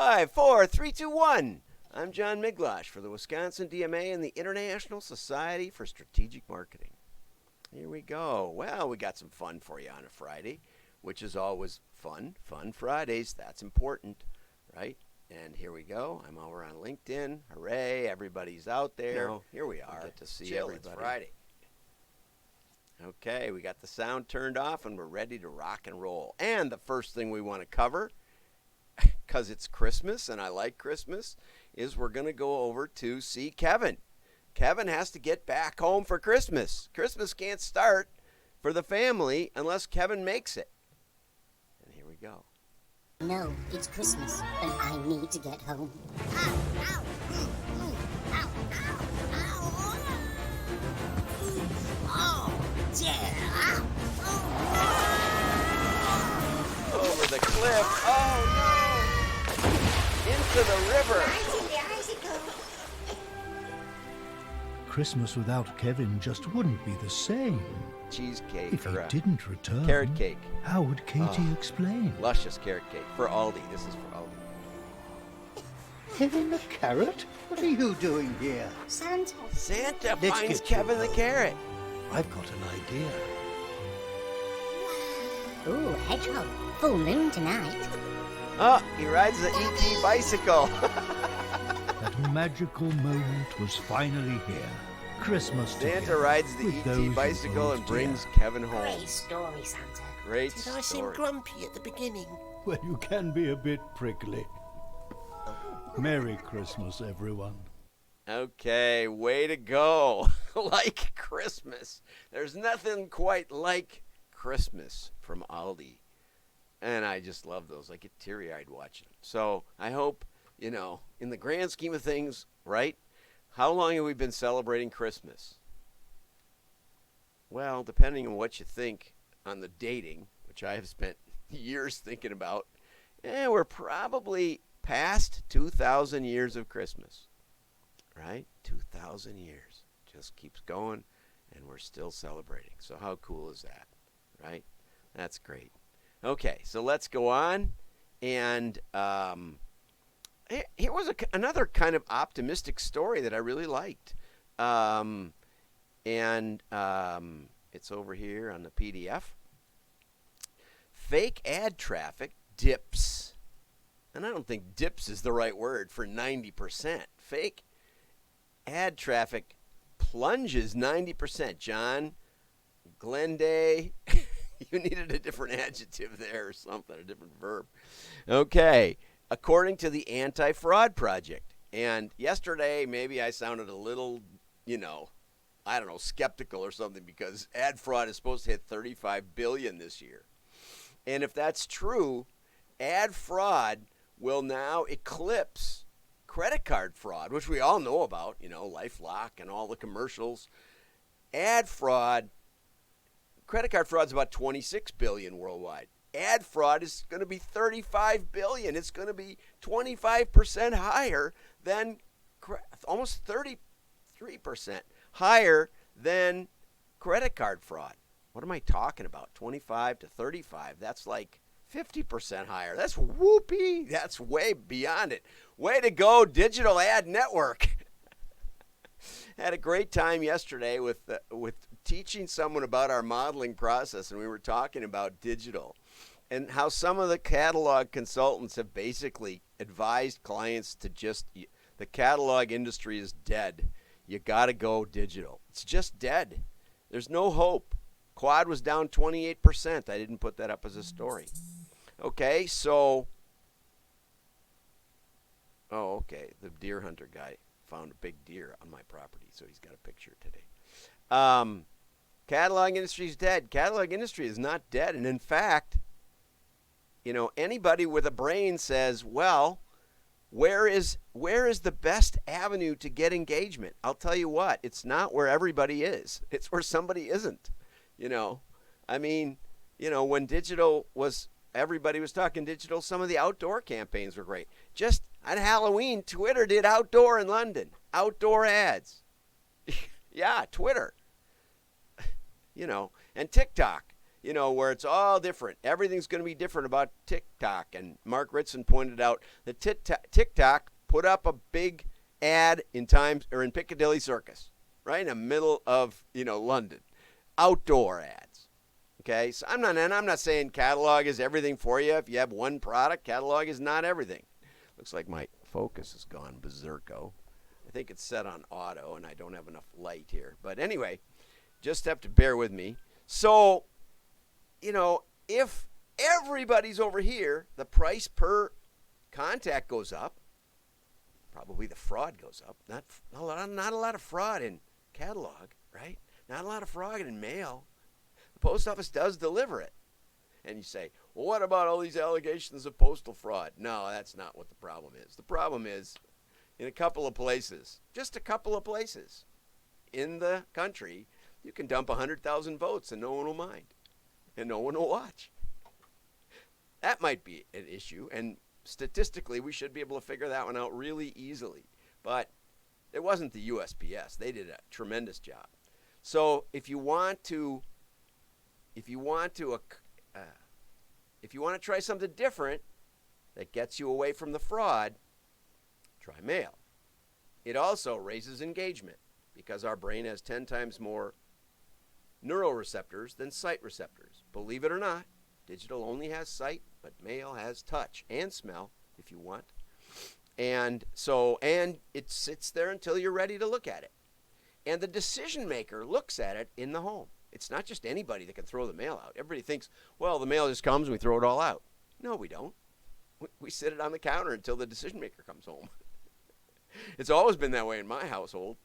5, 4, 3, 2, 1. I'm John Miglosh for the Wisconsin DMA and the International Society for Strategic Marketing. Here we go. Well, we got some fun for you on a Friday, which is always fun. Fun Fridays. That's important, right? And here we go. I'm over on LinkedIn. Hooray. Everybody's out there. Here we are. Get to see everybody. It's Friday. Okay, we got the sound turned off and we're ready to rock and roll. And the first thing we want to cover, because it's Christmas and I like Christmas, is we're going to go over to see Kevin. Kevin has to get back home for Christmas. Christmas can't start for the family unless Kevin makes it. And here we go. No, it's Christmas, and I need to get home. Ow, ow, ow, ow, ow, oh, dear, ow, oh. Over the cliff. Oh, no. Into the river. Christmas without Kevin just wouldn't be the same. Cheesecake. If he didn't return, carrot cake. How would Katie explain? Luscious carrot cake for Aldi. This is for Aldi. Kevin the carrot? What are you doing here? Santa. Santa Let's finds get Kevin the you. carrot. I've got an idea. Ooh, hedgehog. Full moon tonight. Oh, he rides the ET bicycle. That magical moment was finally here. Christmas Santa together rides the with those you ET bicycle both and brings dear. Kevin home. Great story, Santa. Great Did I seem story. grumpy at the beginning? Well, you can be a bit prickly. Merry Christmas, everyone. Okay, way to go. Like Christmas. There's nothing quite like Christmas from Aldi. And I just love those. I get teary-eyed watching them. So I hope, in the grand scheme of things, right? How long have we been celebrating Christmas? Well, depending on what you think on the dating, which I have spent years thinking about, we're probably past 2,000 years of Christmas, right? 2,000 years. Just keeps going, and we're still celebrating. So how cool is that, right? That's great. Okay, so let's go on. And here was another kind of optimistic story that I really liked. It's over here on the PDF. Fake ad traffic dips. And I don't think dips is the right word for 90%. Fake ad traffic plunges 90%. John Glenday, you needed a different adjective there or something, a different verb. Okay, according to the Anti-Fraud Project. And yesterday, maybe I sounded a little, skeptical or something because ad fraud is supposed to hit $35 billion this year. And if that's true, ad fraud will now eclipse credit card fraud, which we all know about, LifeLock and all the commercials. Ad fraud, credit card fraud is about $26 billion worldwide. Ad fraud is going to be $35 billion. It's going to be 25% higher than, almost 33% higher than credit card fraud. What am I talking about? 25 to 35. That's like 50% higher. That's whoopee. That's way beyond it. Way to go, Digital Ad Network. Had a great time yesterday with teaching someone about our modeling process, and we were talking about digital and how some of the catalog consultants have basically advised clients to the catalog industry is dead. You got to go digital. It's just dead. There's no hope. Quad was down 28%. I didn't put that up as a story. Okay, so, the deer hunter guy found a big deer on my property, so he's got a picture today. Catalog industry is dead. Catalog industry is not dead, and in fact, anybody with a brain says, well, where is the best avenue to get engagement? I'll tell you what, it's not where everybody is. It's where somebody isn't. When digital was, everybody was talking digital, some of the outdoor campaigns were great. Just on Halloween, Twitter did outdoor in London. Outdoor ads. Yeah, Twitter. And TikTok. where it's all different. Everything's going to be different about TikTok. And Mark Ritson pointed out that TikTok put up a big ad in Piccadilly Circus, right in the middle of, London. Outdoor ads. Okay? So I'm not saying catalog is everything for you. If you have one product, catalog is not everything. Looks like my focus has gone berserko. I think it's set on auto and I don't have enough light here. But anyway, just have to bear with me. So, if everybody's over here, the price per contact goes up. Probably the fraud goes up. Not a lot of fraud in catalog, right? Not a lot of fraud in mail. The post office does deliver it. And you say, well, what about all these allegations of postal fraud? No, that's not what the problem is. The problem is in a couple of places, just a couple of places in the country, you can dump 100,000 votes and no one will mind. And no one will watch. That might be an issue. And statistically, we should be able to figure that one out really easily. But it wasn't the USPS. They did a tremendous job. So if you want to try something different that gets you away from the fraud, try mail. It also raises engagement because our brain has 10 times more neuroreceptors than sight receptors. Believe it or not, digital only has sight, but mail has touch and smell if you want. And it sits there until you're ready to look at it. And the decision maker looks at it in the home. It's not just anybody that can throw the mail out. Everybody thinks, well, the mail just comes and we throw it all out. No, we don't. We sit it on the counter until the decision maker comes home. It's always been that way in my household.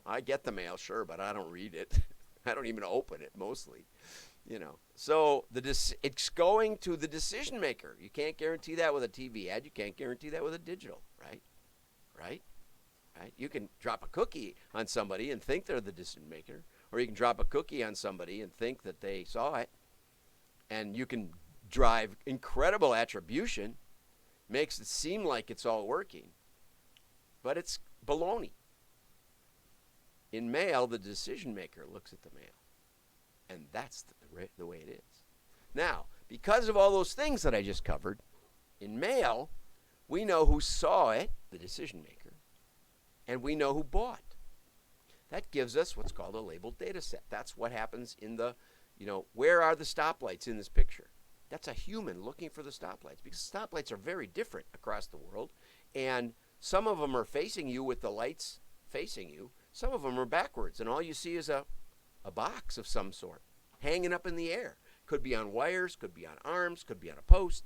I get the mail, sure, but I don't read it. I don't even open it mostly. So it's going to the decision maker. You can't guarantee that with a TV ad. You can't guarantee that with a digital, right? Right? You can drop a cookie on somebody and think they're the decision maker, or you can drop a cookie on somebody and think that they saw it, and you can drive incredible attribution, makes it seem like it's all working, but it's baloney. In mail, the decision maker looks at the mail, and that's the way it is. Now, because of all those things that I just covered, in mail, we know who saw it, the decision maker, and we know who bought. That gives us what's called a labeled data set. That's what happens in the, where are the stoplights in this picture? That's a human looking for the stoplights, because stoplights are very different across the world, and some of them are facing you with the lights facing you. Some of them are backwards, and all you see is a box of some sort hanging up in the air. Could be on wires, could be on arms, could be on a post,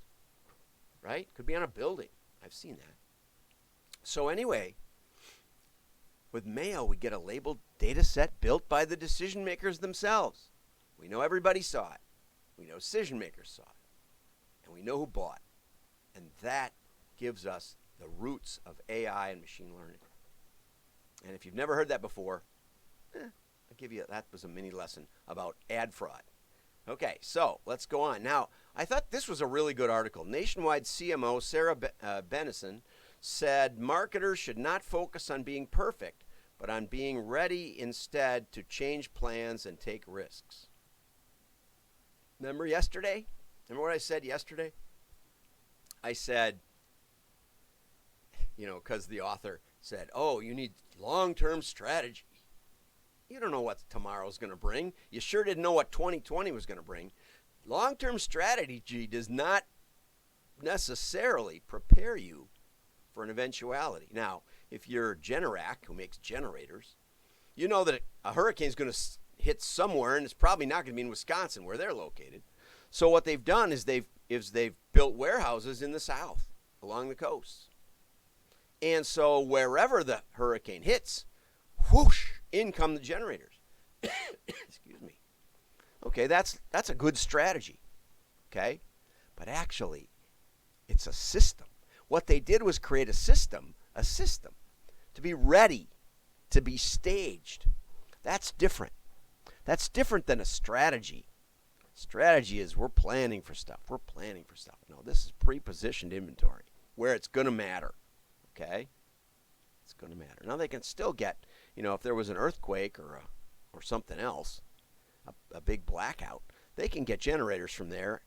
right? Could be on a building. I've seen that. So anyway, with mail, we get a labeled data set built by the decision makers themselves. We know everybody saw it. We know decision makers saw it. And we know who bought. And that gives us the roots of AI and machine learning. And if you've never heard that before, I'll give you, that was a mini lesson about ad fraud. Okay, so let's go on. Now, I thought this was a really good article. Nationwide CMO Sarah Benison said marketers should not focus on being perfect, but on being ready instead to change plans and take risks. Remember yesterday? Remember what I said yesterday? I said, because the author said, oh, you need long-term strategy. You don't know what tomorrow's going to bring. You sure didn't know what 2020 was going to bring. Long-term strategy does not necessarily prepare you for an eventuality. Now, if you're Generac, who makes generators, you know that a hurricane's going to hit somewhere, and it's probably not going to be in Wisconsin where they're located. So what they've done is they've built warehouses in the south along the coast. And so wherever the hurricane hits, whoosh, in come the generators. Excuse me. Okay, that's a good strategy. Okay? But actually, it's a system. What they did was create a system to be ready, to be staged. That's different. That's different than a strategy. Strategy is we're planning for stuff. No, this is pre-positioned inventory where it's going to matter. Okay? It's going to matter. Now they can still get, if there was an earthquake or something else, a big blackout, they can get generators from there,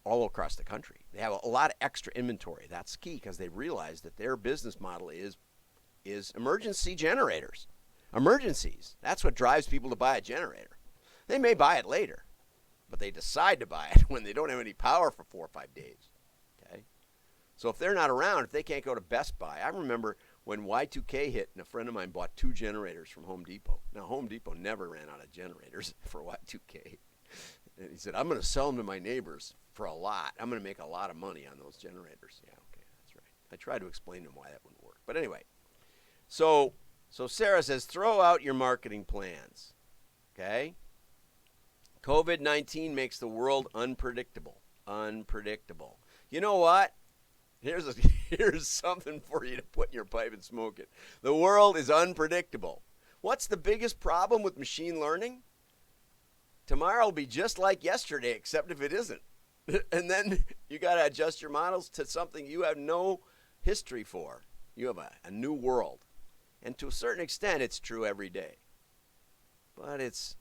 all across the country. They have a lot of extra inventory. That's key because they realize that their business model is emergency generators. Emergencies. That's what drives people to buy a generator. They may buy it later, but they decide to buy it when they don't have any power for 4 or 5 days. Okay? So if they're not around, if they can't go to Best Buy, I remember when Y2K hit and a friend of mine bought 2 generators from Home Depot. Now, Home Depot never ran out of generators for Y2K. And he said, I'm going to sell them to my neighbors for a lot. I'm going to make a lot of money on those generators. Yeah, okay, that's right. I tried to explain to him why that wouldn't work. But anyway, so Sarah says, throw out your marketing plans. Okay? COVID-19 makes the world unpredictable. Unpredictable. You know what? Here's something for you to put in your pipe and smoke it. The world is unpredictable. What's the biggest problem with machine learning? Tomorrow will be just like yesterday, except if it isn't. And then you got to adjust your models to something you have no history for. You have a new world. And to a certain extent, it's true every day. But it's,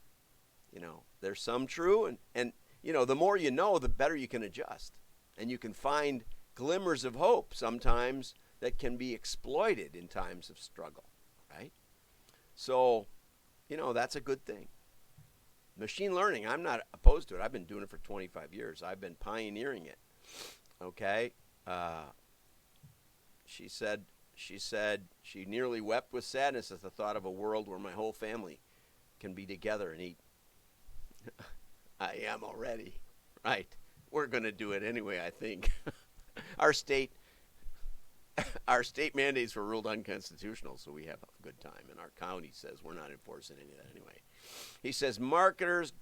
there's some true. And the more you know, the better you can adjust. And you can find glimmers of hope sometimes that can be exploited in times of struggle, right? So, that's a good thing. Machine learning, I'm not opposed to it. I've been doing it for 25 years. I've been pioneering it. Okay? She said she nearly wept with sadness at the thought of a world where my whole family can be together and eat. I am already. Right. We're going to do it anyway, I think. Our state mandates were ruled unconstitutional, so we have a good time. And our county says we're not enforcing any of that anyway. He says,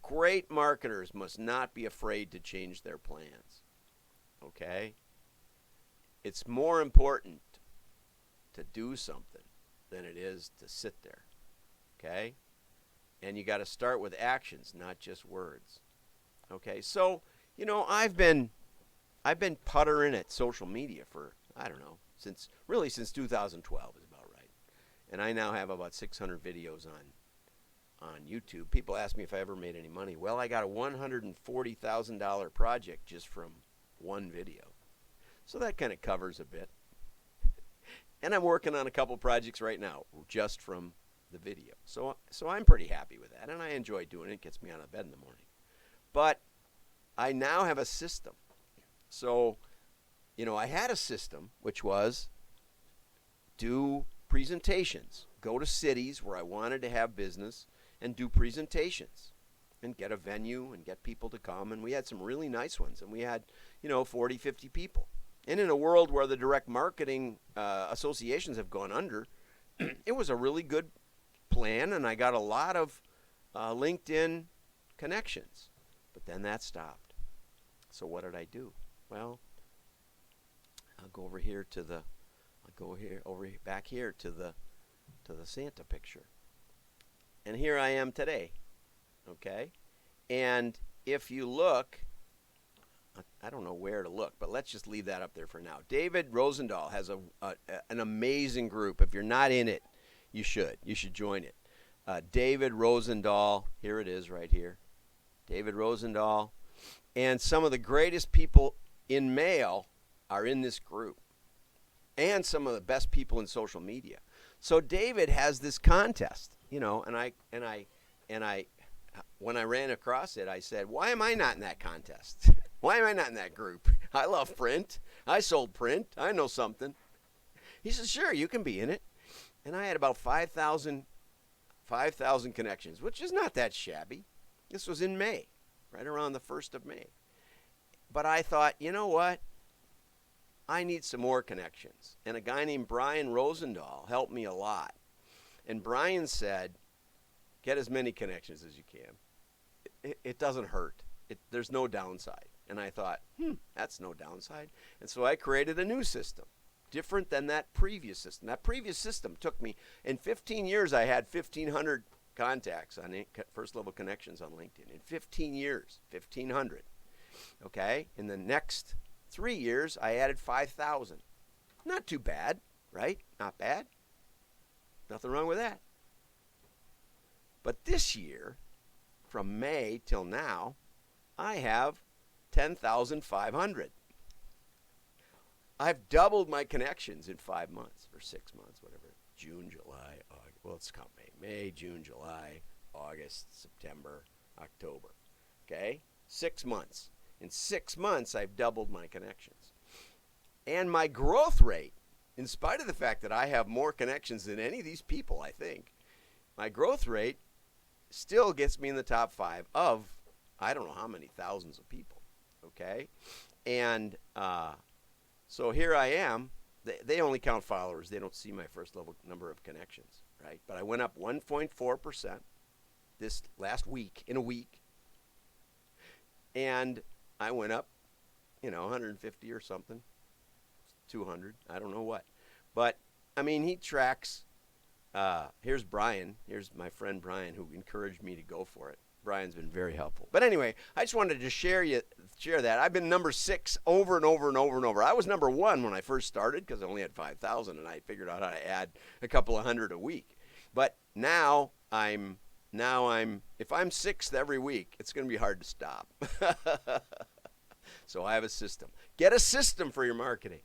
great marketers must not be afraid to change their plans. Okay? It's more important to do something than it is to sit there. Okay? And you got to start with actions, not just words. Okay? So, I've been puttering at social media for, I don't know, since 2012 is about right. And I now have about 600 videos on YouTube. People ask me if I ever made any money. Well, I got a $140,000 project just from one video. So that kind of covers a bit. And I'm working on a couple projects right now just from the video. So I'm pretty happy with that, and I enjoy doing it. It gets me out of bed in the morning. But I now have a system. So, I had a system which was do presentations, go to cities where I wanted to have business and do presentations and get a venue and get people to come. And we had some really nice ones, and we had, 40, 50 people. And in a world where the direct marketing associations have gone under, it was a really good plan, and I got a lot of LinkedIn connections. But then that stopped. So what did I do? Well, I'll go over here to the Santa picture. And here I am today. Okay? And if you look, I don't know where to look, but let's just leave that up there for now. David Rosendahl has an amazing group. If you're not in it, you should. You should join it. David Rosendahl, here it is right here. David Rosendahl. And some of the greatest people in mail are in this group. And some of the best people in social media. So David has this contest, and I when I ran across it, I said, why am I not in that contest? Why am I not in that group? I love print. I sold print. I know something. He says, sure, you can be in it. And I had about 5,000 connections, which is not that shabby. This was in May, right around the 1st of May. But I thought, you know what? I need some more connections. And a guy named Brian Rosendahl helped me a lot. And Brian said, get as many connections as you can. It doesn't hurt. There's no downside. And I thought, that's no downside. And so I created a new system, different than that previous system. That previous system took me, in 15 years, I had 1,500 contacts on first level connections on LinkedIn. In 15 years, 1,500. Okay? In the next 3 years, I added 5,000. Not too bad, right? Not bad. Nothing wrong with that. But this year, from May till now, I have 10,500. I've doubled my connections in 5 months or 6 months, whatever. June, July, August. Well, let's count May, June, July, August, September, October. Okay? 6 months. In 6 months, I've doubled my connections. And my growth rate, in spite of the fact that I have more connections than any of these people, I think, my growth rate still gets me in the top 5 of I don't know how many thousands of people. Okay? And so here I am. They only count followers. They don't see my first level number of connections, right? But I went up 1.4% this last week, in a week. And I went up, 150 or something, 200, I don't know what. But, I mean, he tracks. Here's Brian. Here's my friend Brian, who encouraged me to go for it. Brian's been very helpful. But anyway, I just wanted to share that. I've been number 6 over and over and over and over. I was number 1 when I first started because I only had 5,000, and I figured out how to add a couple of hundred a week. But now if I'm 6th every week, it's going to be hard to stop. So I have a system. Get a system for your marketing.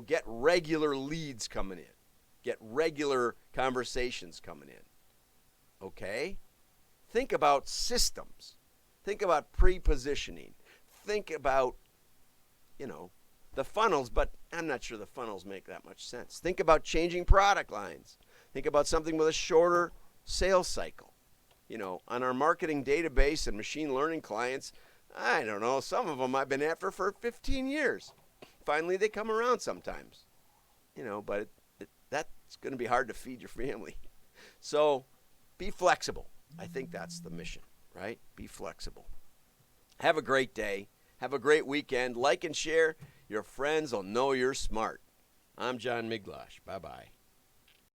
Get regular leads coming in. Get regular conversations coming in. Okay? Think about systems. Think about pre-positioning. Think about, the funnels, but I'm not sure the funnels make that much sense. Think about changing product lines. Think about something with a shorter sales cycle. On our marketing database and machine learning clients, I don't know, some of them I've been after for 15 years. Finally, they come around sometimes. But that's going to be hard to feed your family. So be flexible. I think that's the mission, right? Be flexible. Have a great day. Have a great weekend. Like and share. Your friends will know you're smart. I'm John Miglosh. Bye-bye.